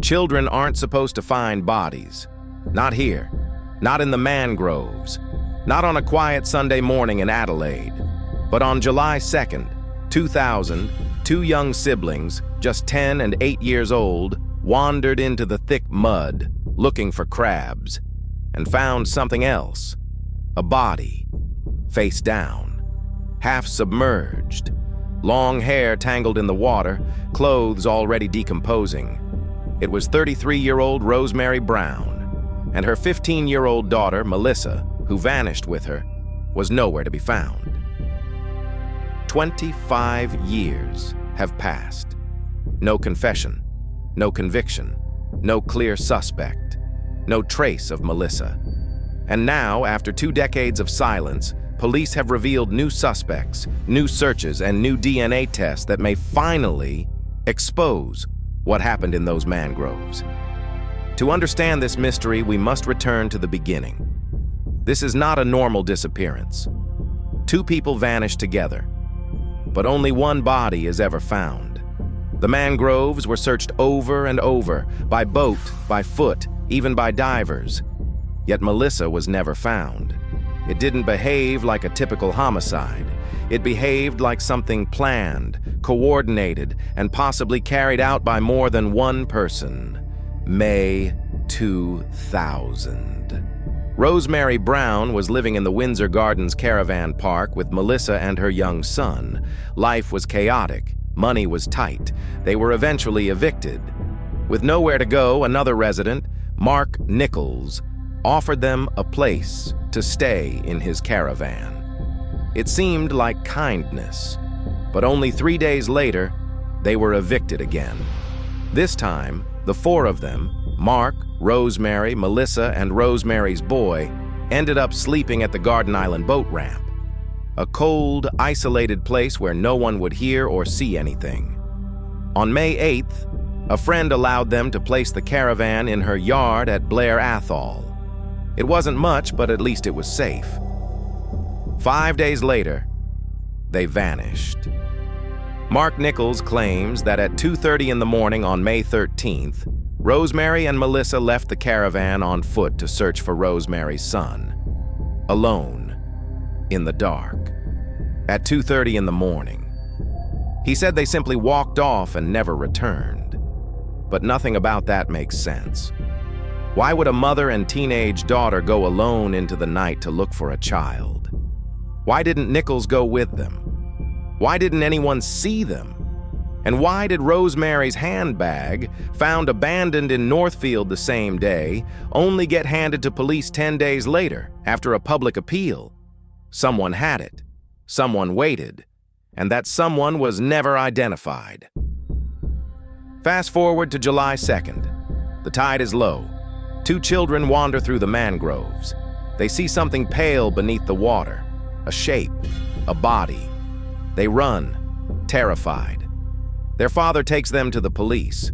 Children aren't supposed to find bodies. Not here. Not in the mangroves. Not on a quiet Sunday morning in Adelaide. But on July 2nd, 2000, two young siblings, just 10 and 8 years old, wandered into the thick mud, looking for crabs, and found something else. A body, face down, half submerged, long hair tangled in the water, clothes already decomposing. It was 33-year-old Rosemary Brown, and her 15-year-old daughter, Melissa, who vanished with her, was nowhere to be found. 25 years have passed. No confession, no conviction, no clear suspect, no trace of Melissa. And now, after 2 decades of silence, police have revealed new suspects, new searches, and new DNA tests that may finally expose what happened in those mangroves. To understand this mystery, we must return to the beginning. This is not a normal disappearance. 2 people vanished together, but only one body is ever found. The mangroves were searched over and over, by boat, by foot, even by divers. Yet Melissa was never found. It didn't behave like a typical homicide. It behaved like something planned, coordinated, and possibly carried out by more than one person. May 2000. Rosemary Brown was living in the Windsor Gardens Caravan Park with Melissa and her young son. Life was chaotic. Money was tight. They were eventually evicted. With nowhere to go, another resident, Mark Nichols, offered them a place to stay in his caravan. It seemed like kindness, but only 3 days later, they were evicted again. This time, the 4 of them, Mark, Rosemary, Melissa, and Rosemary's boy, ended up sleeping at the Garden Island boat ramp, a cold, isolated place where no one would hear or see anything. On May 8th, a friend allowed them to place the caravan in her yard at Blair Athol. It wasn't much, but at least it was safe. 5 days later, they vanished. Mark Nichols claims that at 2:30 in the morning on May 13th, Rosemary and Melissa left the caravan on foot to search for Rosemary's son. Alone, in the dark, at 2:30 in the morning. He said they simply walked off and never returned. But nothing about that makes sense. Why would a mother and teenage daughter go alone into the night to look for a child? Why didn't Nichols go with them? Why didn't anyone see them? And why did Rosemary's handbag, found abandoned in Northfield the same day, only get handed to police 10 days later, after a public appeal? Someone had it. Someone waited. And that someone was never identified. Fast forward to July 2nd. The tide is low. 2 children wander through the mangroves. They see something pale beneath the water. A shape. A body. They run, terrified. Their father takes them to the police.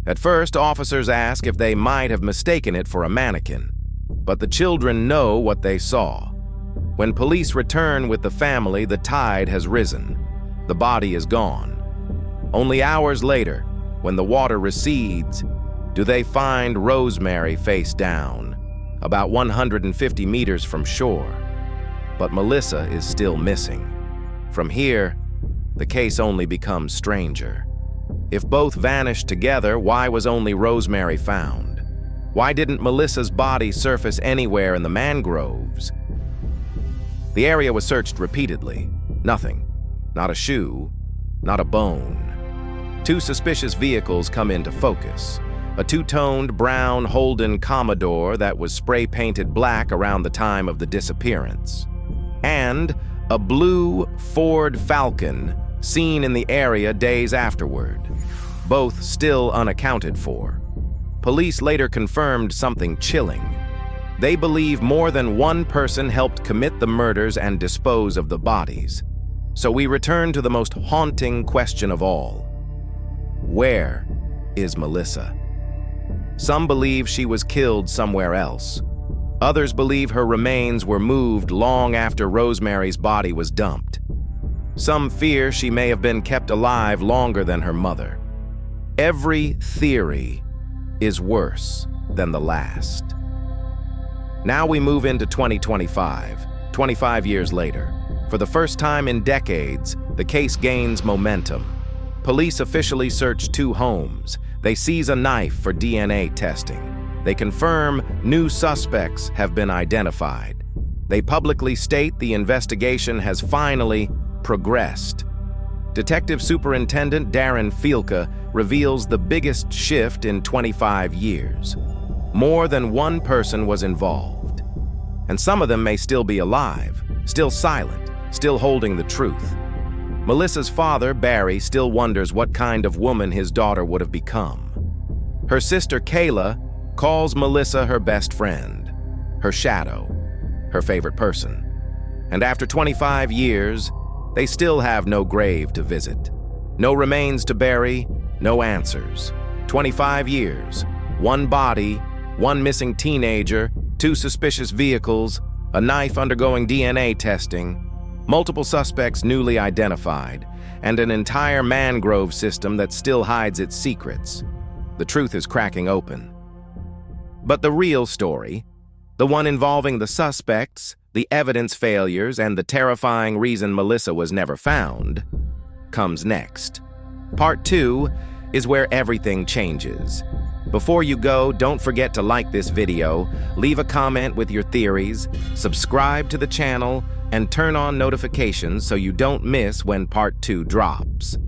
At first, officers ask if they might have mistaken it for a mannequin. But the children know what they saw. When police return with the family, the tide has risen. The body is gone. Only hours later, when the water recedes, do they find Rosemary face down, about 150 meters from shore. But Melissa is still missing. From here, the case only becomes stranger. If both vanished together, why was only Rosemary found? Why didn't Melissa's body surface anywhere in the mangroves? The area was searched repeatedly. Nothing. Not a shoe. Not a bone. 2 suspicious vehicles come into focus. A 2-toned brown Holden Commodore that was spray-painted black around the time of the disappearance. And a blue Ford Falcon seen in the area days afterward, both still unaccounted for. Police later confirmed something chilling. They believe more than one person helped commit the murders and dispose of the bodies. So we return to the most haunting question of all. Where is Melissa? Some believe she was killed somewhere else. Others believe her remains were moved long after Rosemary's body was dumped. Some fear she may have been kept alive longer than her mother. Every theory is worse than the last. Now we move into 2025, 25 years later. For the first time in decades, the case gains momentum. Police officially search 2 homes. They seize a knife for DNA testing. They confirm new suspects have been identified. They publicly state the investigation has finally progressed. Detective Superintendent Darren Fielke reveals the biggest shift in 25 years. More than one person was involved. And some of them may still be alive, still silent, still holding the truth. Melissa's father, Barry, still wonders what kind of woman his daughter would have become. Her sister, Kayla, calls Melissa her best friend, her shadow, her favorite person. And after 25 years, they still have no grave to visit, no remains to bury, no answers. 25 years, one body, one missing teenager, 2 suspicious vehicles, a knife undergoing DNA testing, multiple suspects newly identified, and an entire mangrove system that still hides its secrets. The truth is cracking open. But the real story, the one involving the suspects, the evidence failures, and the terrifying reason Melissa was never found, comes next. Part 2 is where everything changes. Before you go, don't forget to like this video, leave a comment with your theories, subscribe to the channel, and turn on notifications so you don't miss when Part 2 drops.